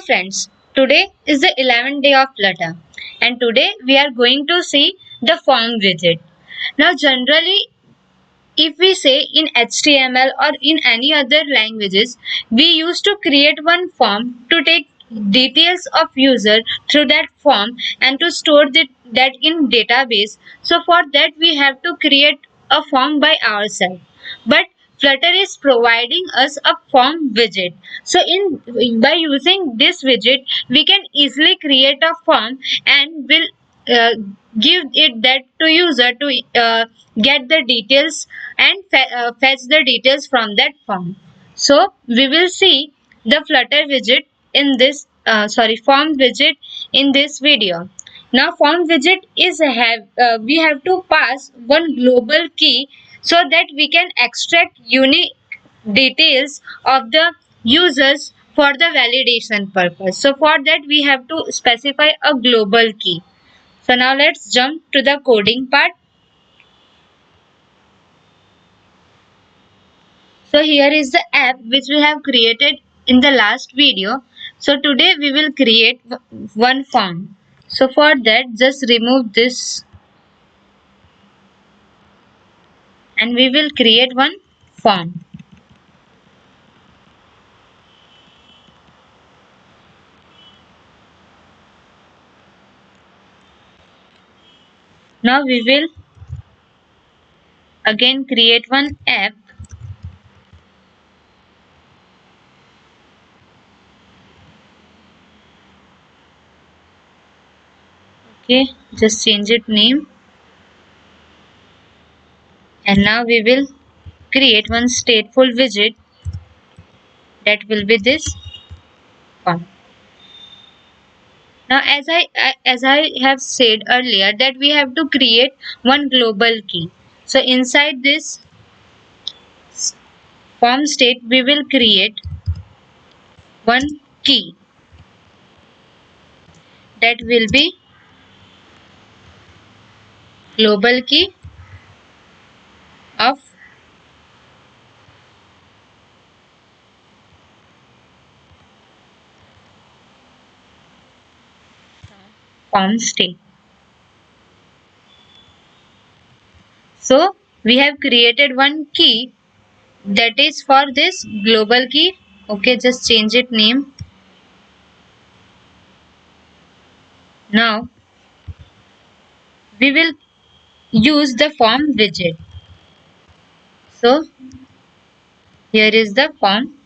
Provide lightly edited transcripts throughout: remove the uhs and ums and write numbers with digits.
friends, today is the 11th day of Flutter and today we are going to see the form widget. Now generally if we say in HTML or in any other languages, we used to create one form to take details of user through that form and to store that in database. So for that we have to create a form by ourselves. But Flutter is providing us a form widget. So in by using this widget, we can easily create a form and will uh, give it that to user to get the details and fetch the details from that form. So we will see the Flutter widget in this form widget in this video. Now form widget is we have to pass one global key so that we can extract unique details of the users for the validation purpose. So for that we have to specify a global key. So now let's jump to the coding part. So here is the app which we have created in the last video. So today we will create one form. So for that just remove this and we will create one form. Now we will again create one app. Okay, just change it name. And now we will create one stateful widget that will be this form. Now as I have said earlier that we have to create one global key. So inside this form state we will create one key that will be global key of form state. So we have created one key that is for this global key. Okay, just change it name. Now we will use the form widget. So here is the form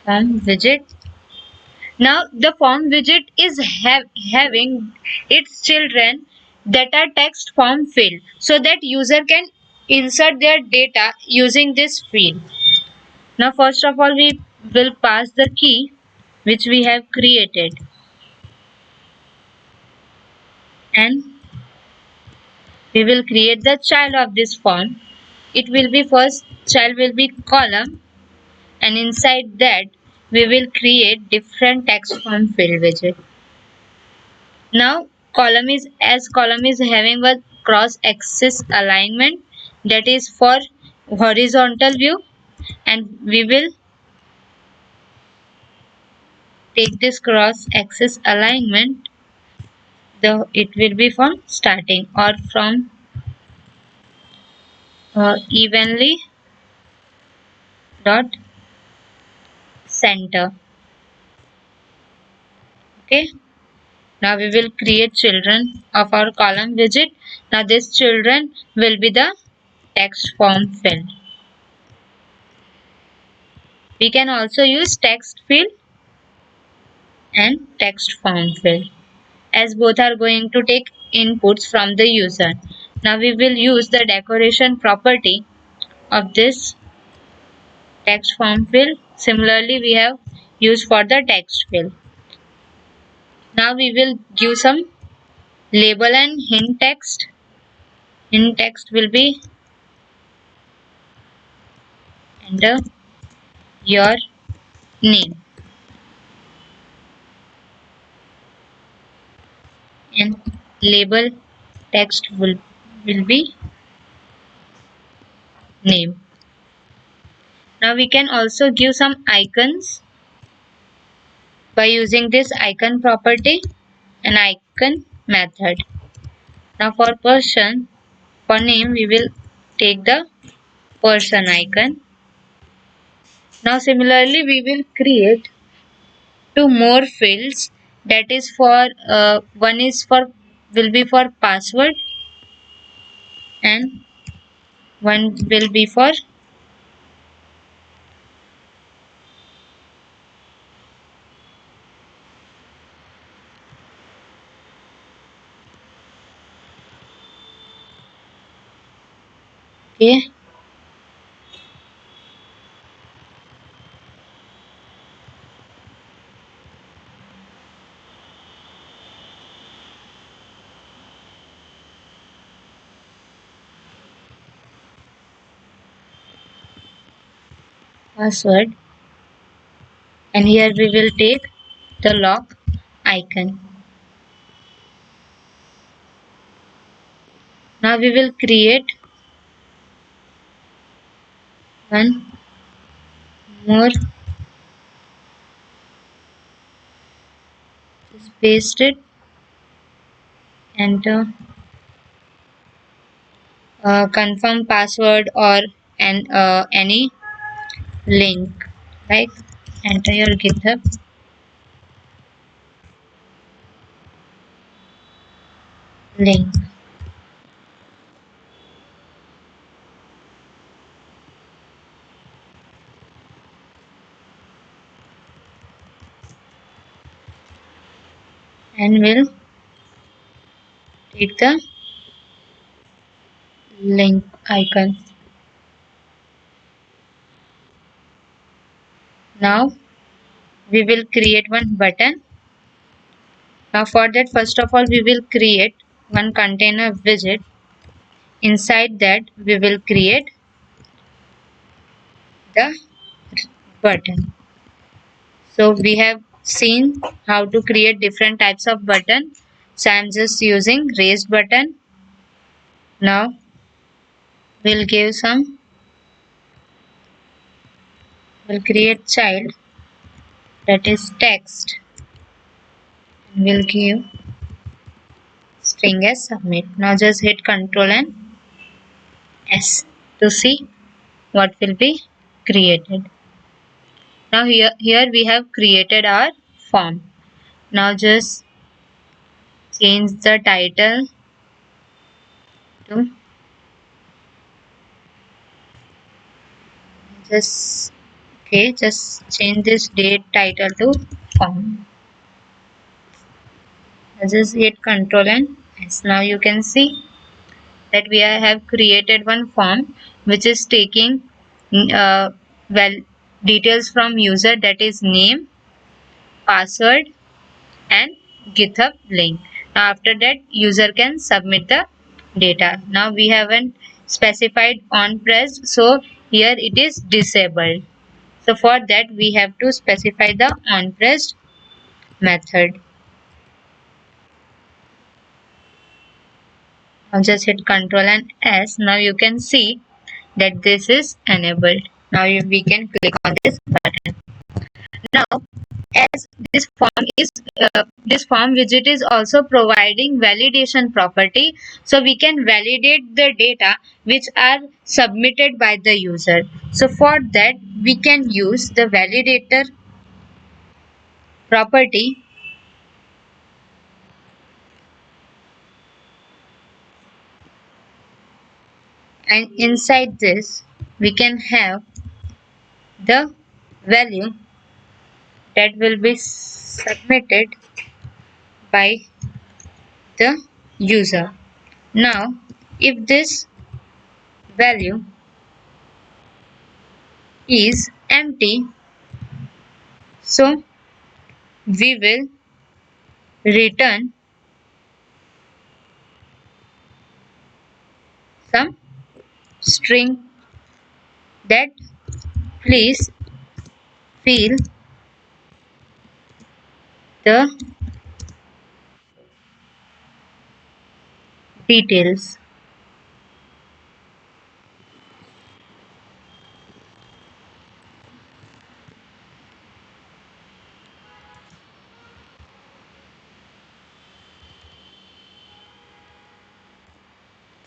widget. Now the form widget is having its children that are text form field so that user can insert their data using this field. Now first of all we will pass the key which we have created and we will create the child of this form. It will be first child will be column and inside that we will create different text form field widget. Now column is having a cross axis alignment that is for horizontal view and we will take this cross axis alignment it will be from starting or from evenly dot center. Okay, now we will create children of our column widget. Now this children will be the text form field. We can also use text field and text form field as both are going to take inputs from the user. Now we will use the decoration property of this text form field. Similarly we have used for the text field. Now we will give some label and hint text. Hint text will be enter your name and label text will be name. Now we can also give some icons by using this icon property and icon method. Now for person, for name we will take the person icon. Now similarly we will create two more fields, that is for one is for will be for password and one will be for okay, password, and here we will take the lock icon. Now we will create one more, just paste it, enter confirm password or any link, like enter your GitHub link and will take the link icon. Now we will create one button. Now for that, first of all we will create one container widget. Inside that we will create the button. So we have seen how to create different types of button. So I am just using raised button. Now we'll give some, we'll create child, that is text, and we'll give string as submit. Now just hit Ctrl and S to see what will be created. Now here we have created our form. Now just change the title to, just okay, just change this date title to form. Now just hit Ctrl and S. Now you can see that we have created one form which is taking uh, well details from user, that is name, password and GitHub link. Now after that user can submit the data. Now we haven't specified on pressed, so here it is disabled. So for that we have to specify the on pressed method. Now just hit Ctrl and S. Now you can see that this is enabled. Now we can click on this button. Now as this form widget is also providing validation property, so we can validate the data which are submitted by the user. So for that we can use the validator property, and inside this we can have the value that will be submitted by the user. Now if this value is empty, so we will return some string that please fill the details.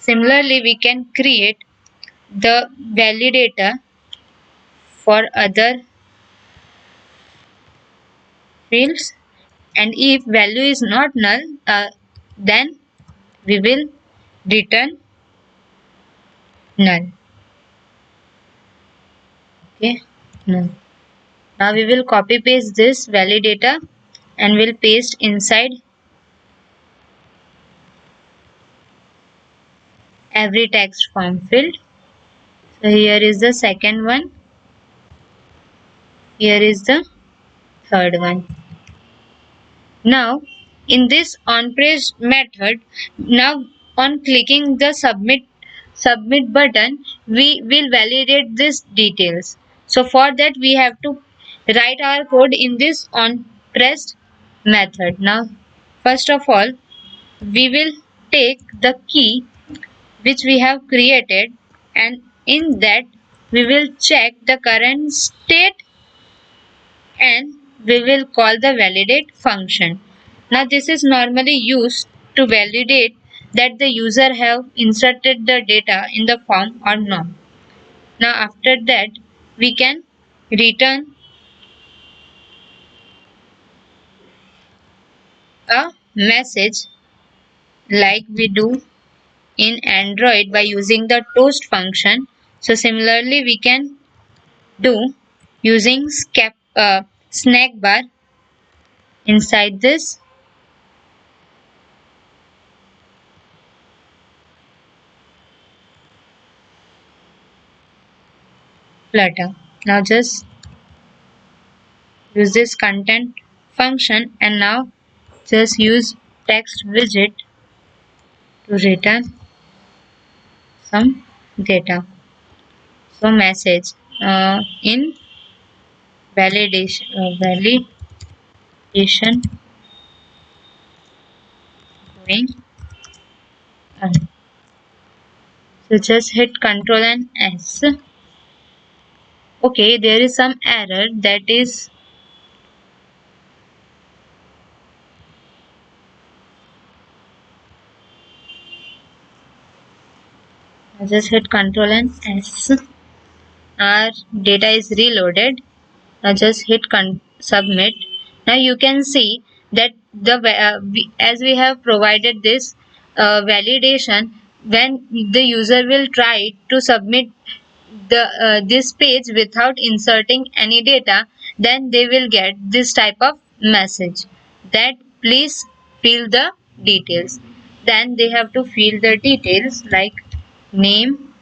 Similarly, we can create the validator for other fields, and if value is not null, then we will return null. Okay, null. Now we will copy paste this validator and will paste inside every text form field. So here is the second one. Here is the third one. Now in this onPage method, now on clicking the submit button, we will validate these details. So for that we have to write our code in this onPressed method. Now first of all, we will take the key which we have created, and in that we will check the current state and we will call the validate function. Now this is normally used to validate that the user have inserted the data in the form or not. Now after that we can return a message like we do in Android by using the toast function. So similarly we can do using snack bar inside this Flutter. Now just use this content function and now just use text widget to return some data. So message in validation going on. So just hit Control and S. Okay, there is some error, that is just hit Control and S. Our data is reloaded. Now just hit submit. Now you can see that as we have provided this validation, when the user will try to submit this page without inserting any data, then they will get this type of message that please fill the details. Then they have to fill the details like name,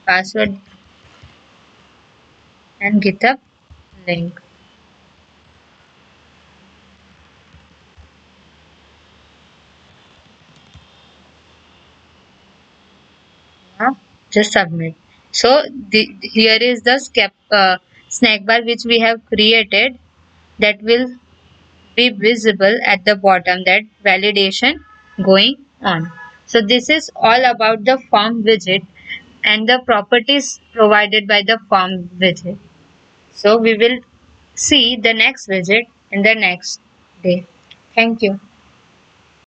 password and GitHub link. Just submit. So here is the snack bar which we have created, that will be visible at the bottom, that validation going on. So this is all about the form widget and the properties provided by the form widget. So we will see the next widget in the next day. Thank you.